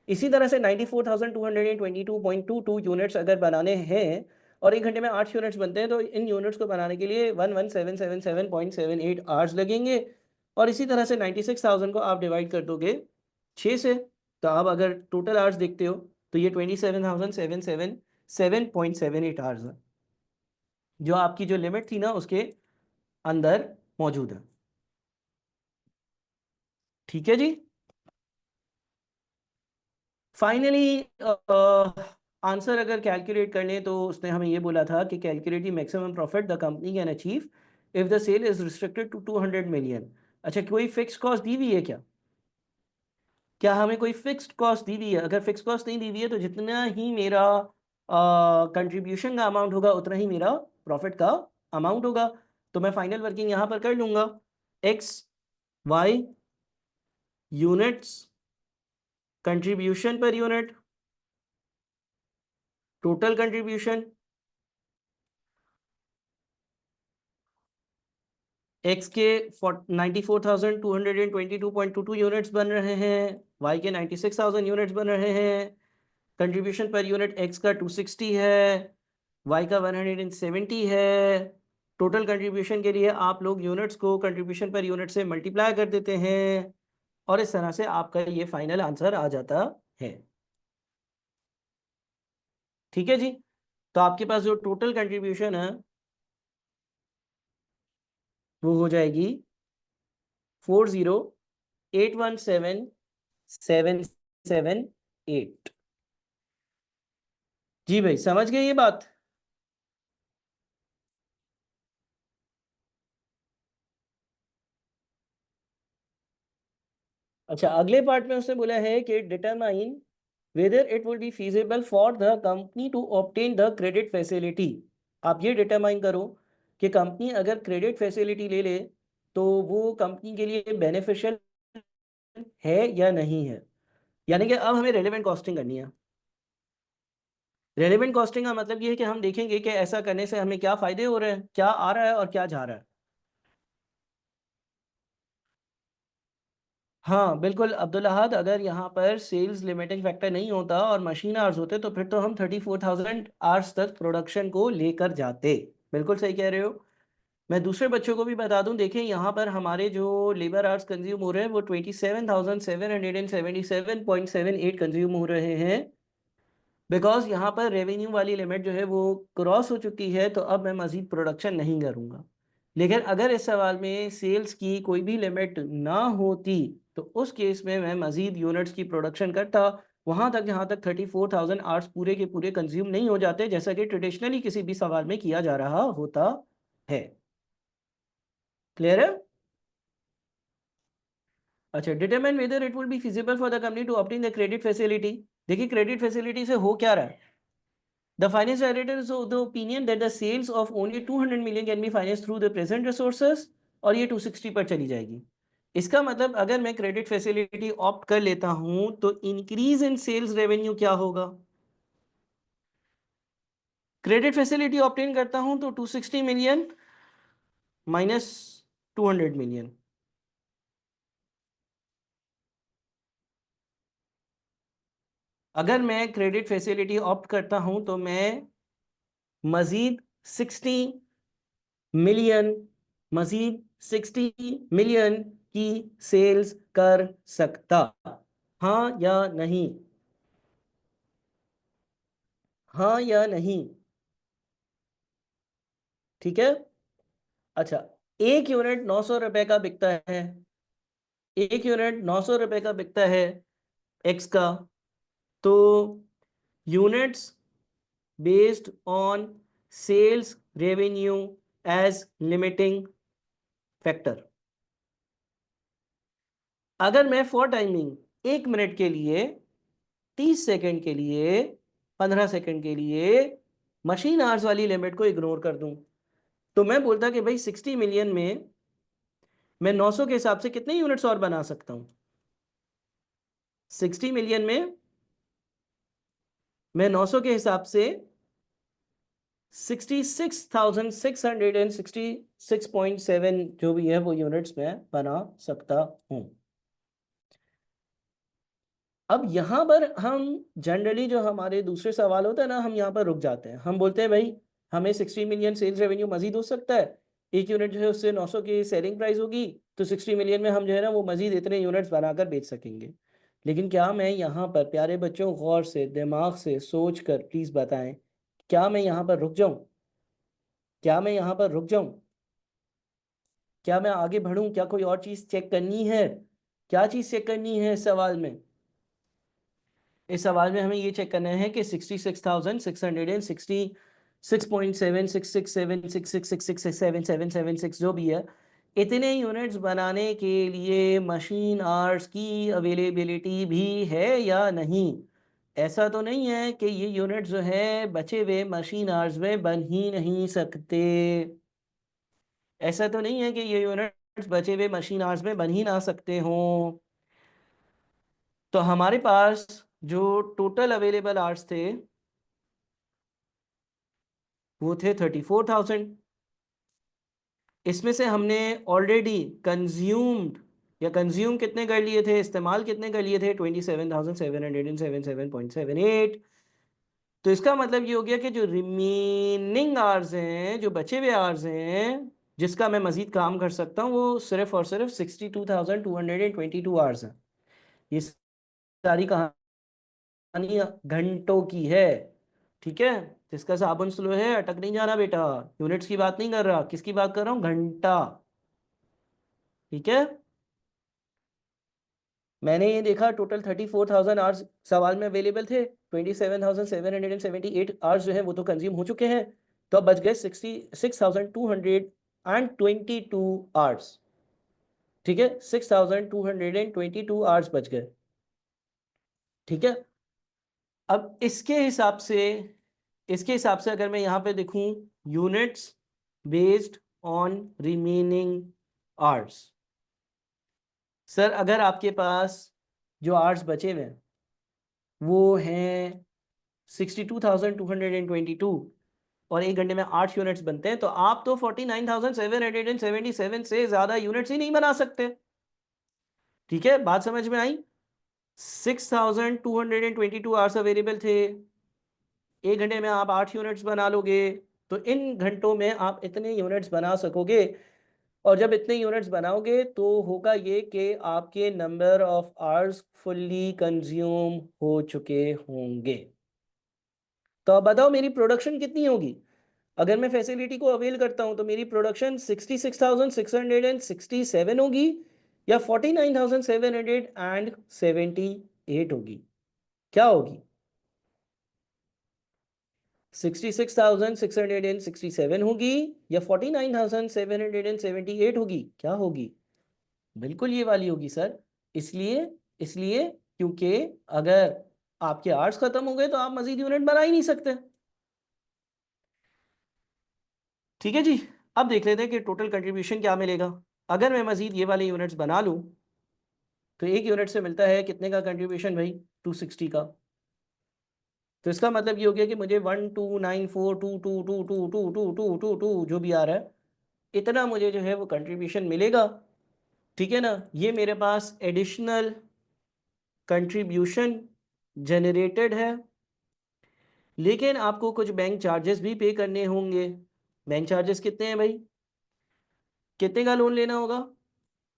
इसी तरह से 94,222.22 यूनिट्स अगर बनाने हैं और 1 घंटे में 8 यूनिट्स बनते हैं, तो इन यूनिट्स को बनाने के लिए 11,777.78 आवर्स लगेंगे। और इसी तरह से 96,000 को आप डिवाइड कर दोगे 6 से, तो आप अगर टोटल आवर्स देखते हो तो ये 27,777.78 आवर्स है, जो आपकी जो लिमिट थी ना उसके अंदर मौजूद है, ठीक है जी। फाइनली आंसर अगर कैलकुलेट कर लें तो उसने हमें ये बोला था कि calculate the maximum profit the company can achieve if the sale is restricted to 200 million. अच्छा कोई फिक्स कॉस्ट दी हुई है क्या, क्या हमें कोई फिक्स्ड कॉस्ट दी हुई है। अगर फिक्स कॉस्ट नहीं दी हुई है तो जितना ही मेरा कंट्रीब्यूशन का अमाउंट होगा उतना ही मेरा प्रॉफिट का अमाउंट होगा। तो मैं फाइनल वर्किंग यहां पर कर लूंगा, X Y units contribution per unit, total contribution X के 94,222.22 यूनिट्स बन रहे हैं, वाई के 96,000 यूनिट्स बन रहे हैं, कंट्रीब्यूशन पर यूनिट एक्स का 260 है, वाई का 170 है। टोटल कंट्रीब्यूशन के लिए आप लोग यूनिट्स को कंट्रीब्यूशन पर यूनिट से मल्टीप्लाई कर देते हैं और इस तरह से आपका ये फाइनल आंसर आ जाता है। ठीक है जी। तो आपके पास जो टोटल कंट्रीब्यूशन है वो हो जाएगी 40817778। जी भाई, समझ गए ये बात? अच्छा, अगले पार्ट में उसने बोला है कि determine whether it will be feasible for the company to obtain the credit facility। आप ये डिटरमाइन करो कि कंपनी अगर क्रेडिट फैसिलिटी ले ले तो वो कंपनी के लिए बेनिफिशियल है या नहीं है। यानी कि अब हमें रेलेवेंट कॉस्टिंग करनी है। रेलेवेंट कॉस्टिंग का मतलब ये है कि हम देखेंगे कि ऐसा करने से हमें क्या फायदे हो रहे हैं, क्या आ रहा है और क्या जा रहा है। हाँ बिल्कुल अब्दुल अहद, अगर यहाँ पर सेल्स लिमिटिंग फैक्टर नहीं होता और मशीन आवर्स होते तो फिर तो हम 34,000 आवर्स तक प्रोडक्शन को लेकर जाते। बिल्कुल सही कह रहे हो। मैं दूसरे बच्चों को भी बता दूं, देखें यहाँ पर हमारे जो लेबर आवर्स कंज्यूम हो रहे हैं वो 27,777.78 कंज्यूम हो रहे हैं, बिकॉज यहाँ पर रेवेन्यू वाली लिमिट जो है वो क्रॉस हो चुकी है, तो अब मैं मज़ीद प्रोडक्शन नहीं करूँगा। लेकिन अगर इस सवाल में सेल्स की कोई भी लिमिट ना होती तो उस केस में मैं मज़ीद यूनिट्स की प्रोडक्शन करता, वहाँ तक जहाँ तक 34,000 आवर्स पूरे के पूरे कंज्यूम नहीं हो जाते, जैसा कि ट्रेडिशनली किसी भी सवाल में किया जा रहा होता है। क्लियर है? अच्छा, determine whether it will be feasible for the company to obtain the credit facility. देखिए क्रेडिट फैसिलिटी से हो क्या रहा है। The finance director is of the opinion that the sales of only 200 million can be financed through the present resources, और ये 260 पर चली जाएगी। इसका मतलब अगर मैं क्रेडिट फैसिलिटी ऑप्ट कर लेता हूं तो इंक्रीज इन सेल्स रेवेन्यू क्या होगा। क्रेडिट फैसिलिटी ऑप्टेन करता हूं तो 260 मिलियन माइनस 200 मिलियन। अगर मैं क्रेडिट फैसिलिटी ऑप्ट करता हूं तो मैं मजीद 60 मिलियन मजीद 60 मिलियन की सेल्स कर सकता। हाँ या नहीं? हाँ या नहीं? ठीक है। अच्छा, एक यूनिट 900 रुपए का बिकता है, एक यूनिट 900 रुपए का बिकता है एक्स का, तो units based on sales revenue as limiting factor. अगर मैं फॉर टाइमिंग 1 मिनट के लिए, 30 सेकंड के लिए, 15 सेकंड के लिए मशीन आवर्स वाली लिमिट को इग्नोर कर दूं तो मैं बोलता कि भाई 60 मिलियन में मैं 900 के हिसाब से कितने यूनिट्स और बना सकता हूं। 60 मिलियन में मैं 900 के हिसाब से 66,666.7 जो भी है वो यूनिट्स में बना सकता हूं। अब यहां पर हम जनरली जो हमारे दूसरे सवाल होता है ना, हम यहां पर रुक जाते हैं। हम बोलते हैं भाई हमें 60 मिलियन सेल्स रेवेन्यू मजीद हो सकता है, एक यूनिट जो है उससे 900 की सेलिंग प्राइस होगी, तो 60 मिलियन में हम जो है ना वो मजीद इतने यूनिट्स बनाकर बेच सकेंगे। लेकिन क्या मैं यहाँ पर, प्यारे बच्चों गौर से दिमाग से सोच कर प्लीज़ बताएं, क्या मैं यहाँ पर रुक जाऊं? क्या मैं यहाँ पर रुक जाऊं? क्या मैं आगे बढ़ूं? क्या कोई और चीज़ चेक करनी है? क्या चीज़ चेक करनी है इस सवाल में? इस सवाल में हमें ये चेक करना है कि 66,666.7667766 जो भी है, इतने यूनिट्स बनाने के लिए मशीन आवर्स की अवेलेबिलिटी भी है या नहीं। ऐसा तो नहीं है कि ये यूनिट जो है बचे हुए मशीन आवर्स में बन ही नहीं सकते। ऐसा तो नहीं है कि ये यूनिट्स बचे हुए मशीन आवर्स में बन ही ना सकते हों। तो हमारे पास जो टोटल अवेलेबल आवर्स थे वो थे 34,000। इसमें से हमने ऑलरेडी कंज्यूम्ड या कंज्यूम कितने कर लिए थे, इस्तेमाल कितने कर लिए थे, 27,777.78। तो इसका मतलब ये हो गया कि जो रिमेनिंग आवर्स हैं, जो बचे हुए आवर्स हैं जिसका मैं मजीद काम कर सकता हूँ, वो सिर्फ और सिर्फ 62,222 आवर्स हैं। ये सारी कहानी घंटों की है। ठीक है, जिसका साबुन स्लो है अटक नहीं जाना बेटा। यूनिट्स की बात नहीं कर रहा, किसकी बात कर रहा हूँ, घंटा। ठीक है, मैंने ये देखा टोटल 34,000 आवर्स सवाल में अवेलेबल थे। 27,778 आवर्स जो है वो तो कंज्यूम हो चुके हैं। तो अब बच गए 66,222 आवर्स। ठीक है, 6,222 आवर्स बच गए। ठीक है, अब इसके हिसाब से अगर मैं यहाँ पे देखूँ units based on remaining hours. Sir अगर आपके पास जो आवर्स बचे हुए हैं वो हैं 62,222 और 1 घंटे में 8 यूनिट्स बनते हैं, तो आप तो 49,777 से ज़्यादा यूनिट्स ही नहीं बना सकते। ठीक है, बात समझ में आई। 6,222 आवर्स अवेलेबल थे, 1 घंटे में आप 8 यूनिट्स बना लोगे, तो इन घंटों में आप इतने यूनिट्स बना सकोगे। और जब इतने यूनिट्स बनाओगे तो होगा ये कि आपके number of hours fully consume हो चुके होंगे। तो अब बताओ मेरी प्रोडक्शन कितनी होगी। अगर मैं फैसिलिटी को अवेल करता हूं तो मेरी प्रोडक्शन 66,667 होगी या 49,778 होगी। क्या होगी, 66,667 होगी या 49,778 होगी, क्या होगी, बिल्कुल ये वाली होगी सर। इसलिए इसलिए क्योंकि अगर आपके आवर्स खत्म हो गए तो आप मजीद यूनिट बना ही नहीं सकते। ठीक है जी, अब देख लेते हैं कि टोटल कंट्रीब्यूशन क्या मिलेगा। अगर मैं मजीद ये वाले यूनिट्स बना लूं तो एक यूनिट से मिलता है कितने का कंट्रीब्यूशन भाई, 260 का। तो इसका मतलब ये हो गया कि मुझे 12942222222 जो भी आ रहा है इतना मुझे जो है वो कंट्रीब्यूशन मिलेगा। ठीक है ना, ये मेरे पास एडिशनल कंट्रीब्यूशन जनरेटेड है। लेकिन आपको कुछ बैंक चार्जेस भी पे करने होंगे। बैंक चार्जेस कितने हैं भाई, कितने का लोन लेना होगा,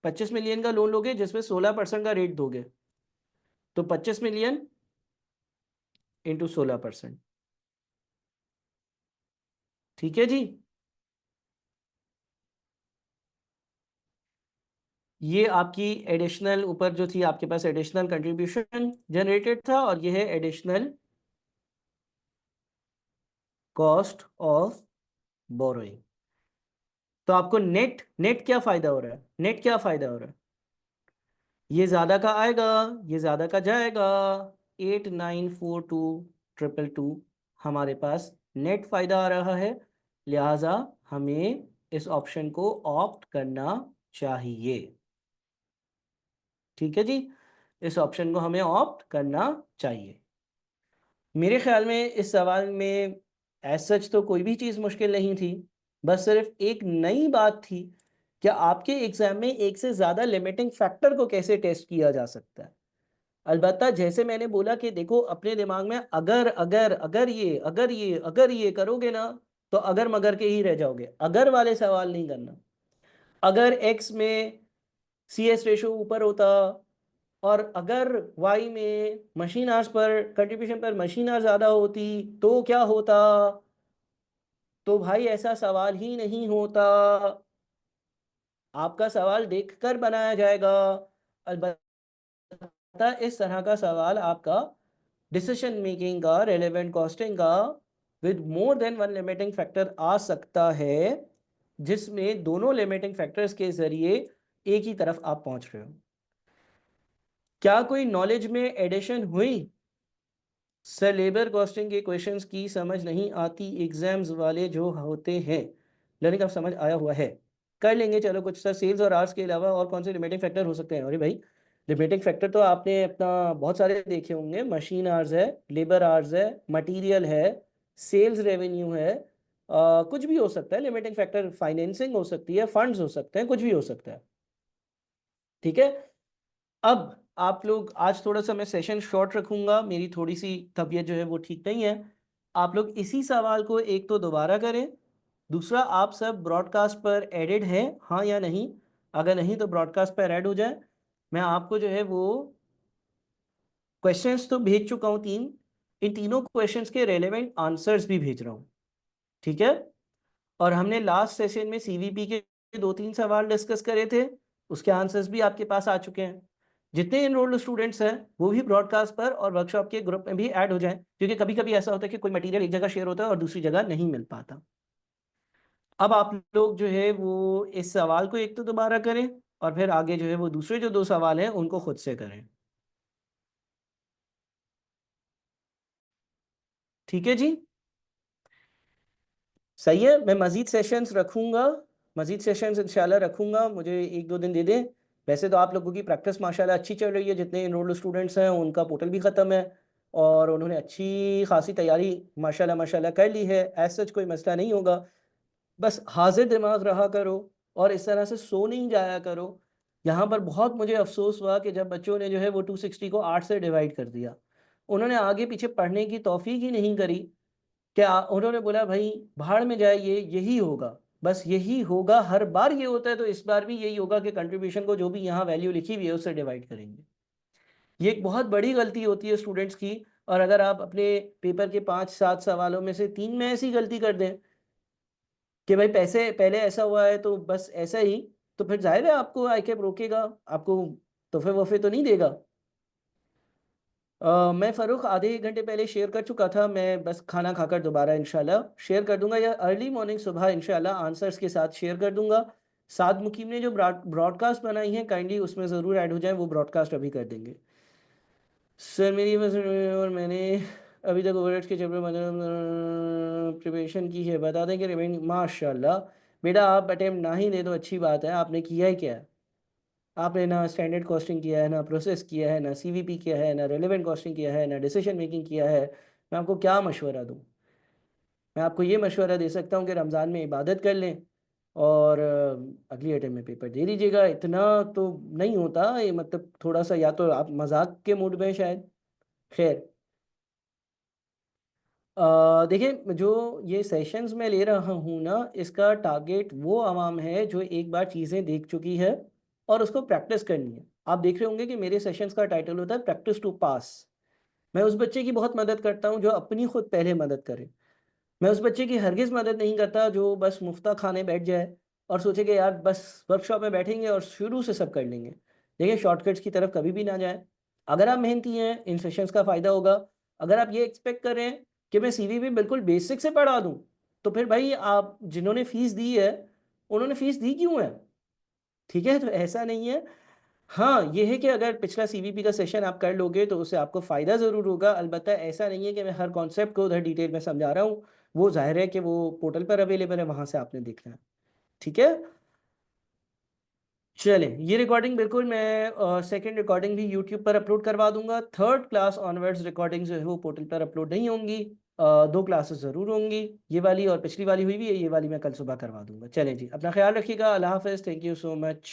25 मिलियन का लोन लोगे जिसमें 16% का रेट दोगे, तो 25 मिलियन इंटू 16%। ठीक है जी, ये आपकी एडिशनल ऊपर जो थी आपके पास एडिशनल कंट्रीब्यूशन जनरेटेड था और ये है एडिशनल कॉस्ट ऑफ बोरोइंग। तो आपको नेट नेट क्या फायदा हो रहा है, नेट क्या फायदा हो रहा है, ये ज्यादा का आएगा, ये ज्यादा का जाएगा, 894222 हमारे पास नेट फायदा आ रहा है। लिहाजा हमें इस ऑप्शन को ऑप्ट करना चाहिए। ठीक है जी, इस ऑप्शन को हमें ऑप्ट करना चाहिए। मेरे ख्याल में इस सवाल में एज सच तो कोई भी चीज़ मुश्किल नहीं थी, बस सिर्फ एक नई बात थी कि आपके एग्जाम में एक से ज़्यादा लिमिटिंग फैक्टर को कैसे टेस्ट किया जा सकता है। अलबत्ता जैसे मैंने बोला कि देखो अपने दिमाग में अगर अगर अगर ये करोगे ना तो अगर मगर के ही रह जाओगे, अगर वाले सवाल नहीं करना। अगर एक्स में सी एस रेशो ऊपर होता और अगर वाई में मशीन आवर्स पर कंट्रीब्यूशन पर मशीन आवर्स ज़्यादा होती तो क्या होता, तो भाई ऐसा सवाल ही नहीं होता। आपका सवाल देखकर बनाया जाएगा। अलबत्ता इस तरह का सवाल आपका डिसीजन मेकिंग का, रेलेवेंट कॉस्टिंग का with more than one limiting factor आ सकता है, जिसमें दोनों लिमिटिंग फैक्टर्स के जरिए एक ही तरफ आप पहुंच रहे हो। क्या कोई नॉलेज में एडिशन हुई, सर लेबर कॉस्टिंग के क्वेश्चंस की समझ नहीं आती एग्जाम्स वाले जो होते हैं। लर्निंग का समझ आया हुआ है, कर लेंगे। चलो कुछ सर सेल्स और आर्ट्स के अलावा और कौन से लिमिटिंग फैक्टर हो सकते हैं? अरे भाई, लिमिटिंग फैक्टर तो आपने अपना बहुत सारे देखे होंगे। मशीन आर्स है, लेबर आर्स है, मटेरियल है, सेल्स रेवेन्यू है, कुछ भी हो सकता है लिमिटिंग फैक्टर। फाइनेंसिंग हो सकती है, फंड्स हो सकते हैं, कुछ भी हो सकता है। ठीक है। अब आप लोग आज थोड़ा सा मैं सेशन शॉर्ट रखूंगा, मेरी थोड़ी सी तबीयत जो है वो ठीक नहीं है। आप लोग इसी सवाल को एक तो दोबारा करें, दूसरा आप सब ब्रॉडकास्ट पर एडेड हैं हाँ या नहीं? अगर नहीं तो ब्रॉडकास्ट पर ऐड हो जाए। मैं आपको जो है वो क्वेश्चंस तो भेज चुका हूँ 3, इन तीनों क्वेश्चंस के रेलेवेंट आंसर्स भी भेज रहा हूँ। ठीक है। और हमने लास्ट सेशन में सीवीपी के 2-3 सवाल डिस्कस करे थे, उसके आंसर्स भी आपके पास आ चुके हैं। जितने एनरोल्ड स्टूडेंट्स हैं वो भी ब्रॉडकास्ट पर और वर्कशॉप के ग्रुप में भी ऐड हो जाएं, क्योंकि कभी कभी ऐसा होता है कि कोई मटेरियल एक जगह शेयर होता है और दूसरी जगह नहीं मिल पाता। अब आप लोग जो है वो इस सवाल को एक तो दोबारा करें और फिर आगे जो है वो दूसरे जो 2 सवाल हैं उनको खुद से करें। ठीक है जी। सही है, मैं मज़ीद सेशंस रखूँगा, मज़ीद सेशंस इंशाल्लाह रखूँगा, मुझे 1-2 दिन दे दें। वैसे तो आप लोगों की प्रैक्टिस माशाल्लाह अच्छी चल रही है, जितने एनरोल्ड स्टूडेंट्स हैं उनका पोर्टल भी ख़त्म है और उन्होंने अच्छी खासी तैयारी माशाल्लाह माशाल्लाह कर ली है। एज़ सच कोई मसला नहीं होगा, बस हाज़िर दिमाग रहा करो और इस तरह से सो नहीं जाया करो। यहाँ पर बहुत मुझे अफ़सोस हुआ कि जब बच्चों ने जो है वो 260 को 8 से डिवाइड कर दिया। उन्होंने आगे पीछे पढ़ने की तौफ़ीक ही नहीं करी। क्या उन्होंने बोला भाई भाड़ में जाए, ये यही होगा, बस यही होगा, हर बार ये होता है तो इस बार भी यही होगा कि कंट्रीब्यूशन को जो भी यहाँ वैल्यू लिखी हुई है उससे डिवाइड करेंगे। ये एक बहुत बड़ी गलती होती है स्टूडेंट्स की। और अगर आप अपने पेपर के 5-7 सवालों में से 3 में ऐसी गलती कर दें कि भाई पैसे पहले ऐसा हुआ है तो बस ऐसा ही, तो फिर जाहिर है आपको आईकैप रोकेगा, आपको तोहफे वोहफे तो नहीं देगा। मैं फ़ारूक आधे 1 घंटे पहले शेयर कर चुका था, मैं बस खाना खाकर दोबारा इंशाल्लाह शेयर कर दूँगा या अर्ली मॉर्निंग सुबह इंशाल्लाह आंसर्स के साथ शेयर कर दूँगा। साद मुकीम ने जो ब्रॉडकास्ट बनाई है काइंडली उसमें ज़रूर ऐड हो जाएँ, वो ब्रॉडकास्ट अभी कर देंगे। सर मेरी बस और मैंने अभी तक ओवरहेड्स के चैप्टर मतलब प्रिपरेशन की है, बता दें कि रिमेनिंग माशाल्लाह। बेटा आप अटेम्प्ट ना ही दें तो अच्छी बात है, आपने किया ही क्या है? आपने ना स्टैंडर्ड कॉस्टिंग किया है, ना प्रोसेस किया है, ना सीवीपी किया है, ना रेलेवेंट कॉस्टिंग किया है, ना डिसीजन मेकिंग किया है। मैं आपको क्या मशवरा दूँ? मैं आपको ये मशवरा दे सकता हूँ कि रमज़ान में इबादत कर लें और अगली अटेम्प्ट में पेपर दे दीजिएगा। इतना तो नहीं होता ये, मतलब थोड़ा-सा या तो आप मज़ाक के मूड में हैं शायद। खैर, देखिए जो ये सेशंस मैं ले रहा हूँ ना, इसका टारगेट वो आवाम है जो एक बार चीज़ें देख चुकी है और उसको प्रैक्टिस करनी है। आप देख रहे होंगे कि मेरे सेशंस का टाइटल होता है प्रैक्टिस टू पास। मैं उस बच्चे की बहुत मदद करता हूँ जो अपनी खुद पहले मदद करे। मैं उस बच्चे की हरगिज़ मदद नहीं करता जो बस मुफ्ता खाने बैठ जाए और सोचे कि यार बस वर्कशॉप में बैठेंगे और शुरू से सब कर लेंगे। देखिए शॉर्टकट्स की तरफ कभी भी ना जाएँ। अगर आप मेहनती हैं, इन सेशंस का फ़ायदा होगा। अगर आप ये एक्सपेक्ट कर रहे हैं कि मैं सीवीपी बिल्कुल बेसिक से पढ़ा दूँ, तो फिर भाई आप जिन्होंने फ़ीस दी है, उन्होंने फ़ीस दी क्यों है? ठीक है? तो ऐसा नहीं है। हाँ, ये है कि अगर पिछला सीवीपी का सेशन आप कर लोगे तो उससे आपको फ़ायदा ज़रूर होगा। अलबत्ता ऐसा नहीं है कि मैं हर कॉन्सेप्ट को उधर डिटेल में समझा रहा हूँ। वो ज़ाहिर है कि वो पोर्टल पर अवेलेबल है, वहाँ से आपने देखना है। ठीक है? चलें, ये रिकॉर्डिंग बिल्कुल मैं सेकंड रिकॉर्डिंग भी यूट्यूब पर अपलोड करवा दूँगा। थर्ड क्लास ऑनवर्ड्स रिकॉर्डिंग जो है वो पोर्टल पर अपलोड नहीं होंगी। 2 क्लासेस ज़रूर होंगी। ये वाली और पिछली वाली हुई भी है, ये वाली मैं कल सुबह करवा दूँगा। चलें जी, अपना ख़्याल रखिएगा। अल्लाह हाफ़िज़। Thank you so much.